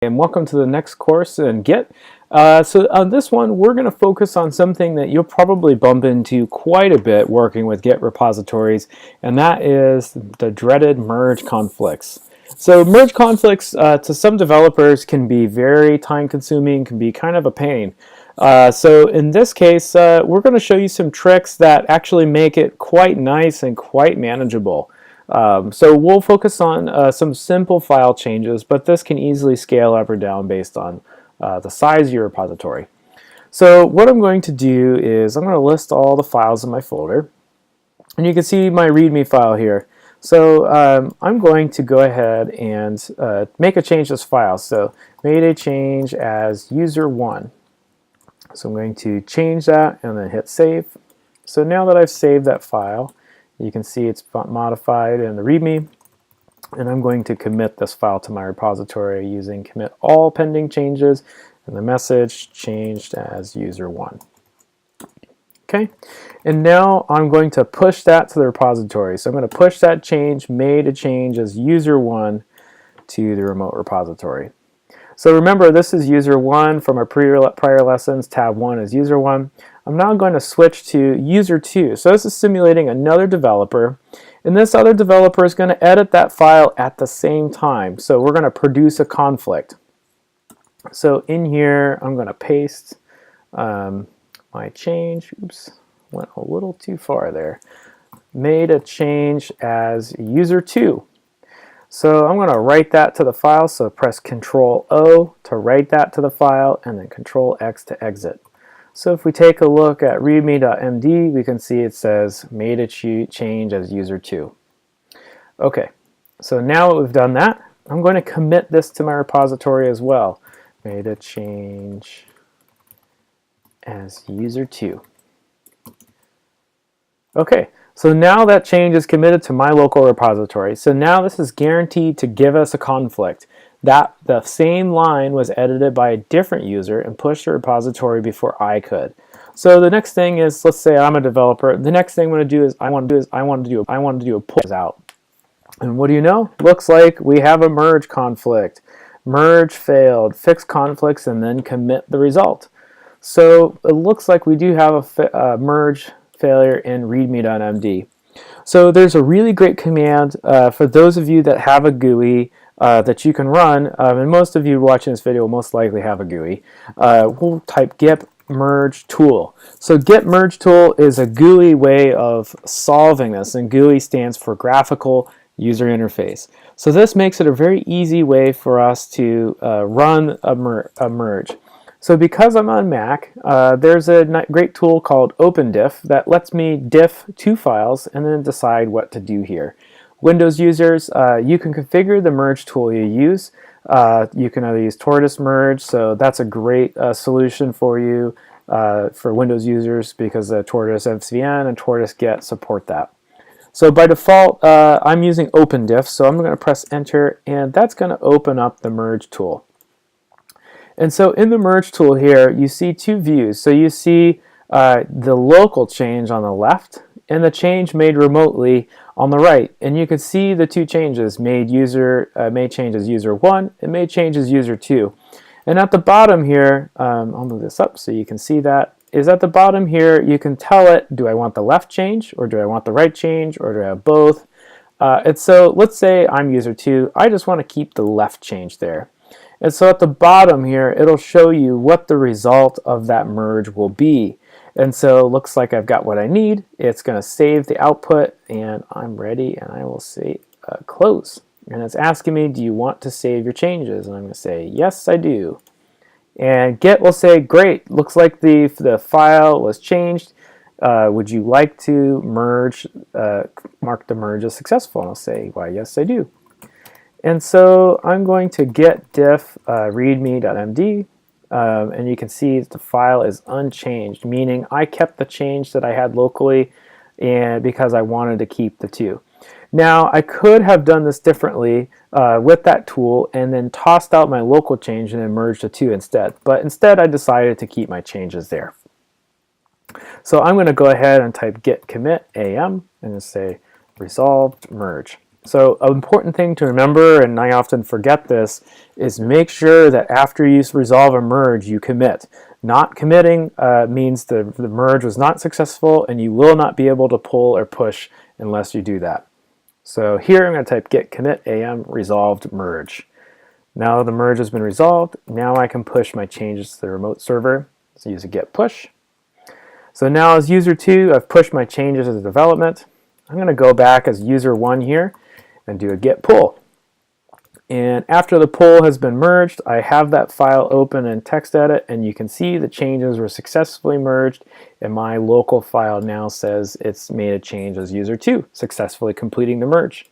And welcome to the next course in Git. So on this one, we're going to focus on something that you'll probably bump into quite a bit working with Git repositories, and that is the dreaded merge conflicts. So merge conflicts to some developers can be very time-consuming, can be kind of a pain. So in this case, we're going to show you some tricks that actually make it quite nice and quite manageable. So we'll focus on some simple file changes, but this can easily scale up or down based on the size of your repository. So what I'm going to do is I'm going to list all the files in my folder, and you can see my README file here. So I'm going to go ahead and make a change to this file. So made a change as user1. So I'm going to change that and then hit save. So now that I've saved that file, you can see it's modified in the README, and I'm going to commit this file to my repository using commit all pending changes, and the message changed as user1. Okay, and now I'm going to push that to the repository. So I'm going to push that change, made a change as user1 to the remote repository. So remember, this is user1 from our prior lessons. Tab 1 is user1. I'm now going to switch to user2. So this is simulating another developer, and this other developer is going to edit that file at the same time. So we're going to produce a conflict. So in here, I'm going to paste my change. Oops, went a little too far there. Made a change as user2. So I'm going to write that to the file, so press Control-O to write that to the file, and then Control-X to exit. So if we take a look at readme.md, we can see it says made a change as user2. Okay, so now that we've done that, I'm going to commit this to my repository as well. Made a change as user2. Okay. So now that change is committed to my local repository. So now this is guaranteed to give us a conflict. That the same line was edited by a different user and pushed to the repository before I could. So the next thing is, let's say I'm a developer. The next thing I'm going to do is I want to do a pull out. And what do you know? Looks like we have a merge conflict. Merge failed. Fix conflicts and then commit the result. So it looks like we do have a merge failure in readme.md. So there's a really great command for those of you that have a GUI that you can run, and most of you watching this video will most likely have a GUI. We'll type git merge tool. So git merge tool is a GUI way of solving this, and GUI stands for graphical user interface. So this makes it a very easy way for us to run a merge. So because I'm on Mac, there's a great tool called OpenDiff that lets me diff two files and then decide what to do here. Windows users, you can configure the merge tool you use. You can either use tortoise merge, so that's a great solution for you for Windows users because tortoise MCN and tortoise get support that. So by default, I'm using OpenDiff, so I'm going to press enter, and that's going to open up the merge tool. And so in the merge tool here, you see two views. So you see the local change on the left and the change made remotely on the right. And you can see the two changes, made change as user1 and made change as user2. And at the bottom here, I'll move this up so you can see that, is at the bottom here, you can tell it, do I want the left change or do I want the right change or do I have both? And so let's say I'm user2. I just want to keep the left change there. And so at the bottom here, it'll show you what the result of that merge will be. And so it looks like I've got what I need. It's going to save the output, and I'm ready, and I will say close. And it's asking me, do you want to save your changes? And I'm going to say, yes, I do. And Git will say, great, looks like the file was changed. Would you like to merge, mark the merge as successful? And I'll say, why, yes, I do. And so I'm going to git diff readme.md, and you can see the file is unchanged, meaning I kept the change that I had locally and because I wanted to keep the two. Now I could have done this differently with that tool and then tossed out my local change and then merged the two instead, but instead I decided to keep my changes there. So I'm going to go ahead and type git commit am and just say resolved merge. So an important thing to remember, and I often forget this, is make sure that after you resolve a merge, you commit. Not committing means the merge was not successful, and you will not be able to pull or push unless you do that. So here I'm going to type git commit am resolved merge. Now the merge has been resolved. Now I can push my changes to the remote server. So use a git push. So now as user 2, I've pushed my changes as development. I'm going to go back as user 1 here and do a git pull. And after the pull has been merged, I have that file open in TextEdit, and you can see the changes were successfully merged, and my local file now says it's made a change as user 2, successfully completing the merge.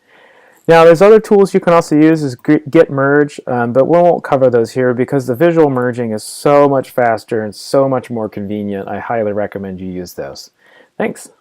Now there's other tools you can also use as git merge, but we won't cover those here because the visual merging is so much faster and so much more convenient. I highly recommend you use those. Thanks.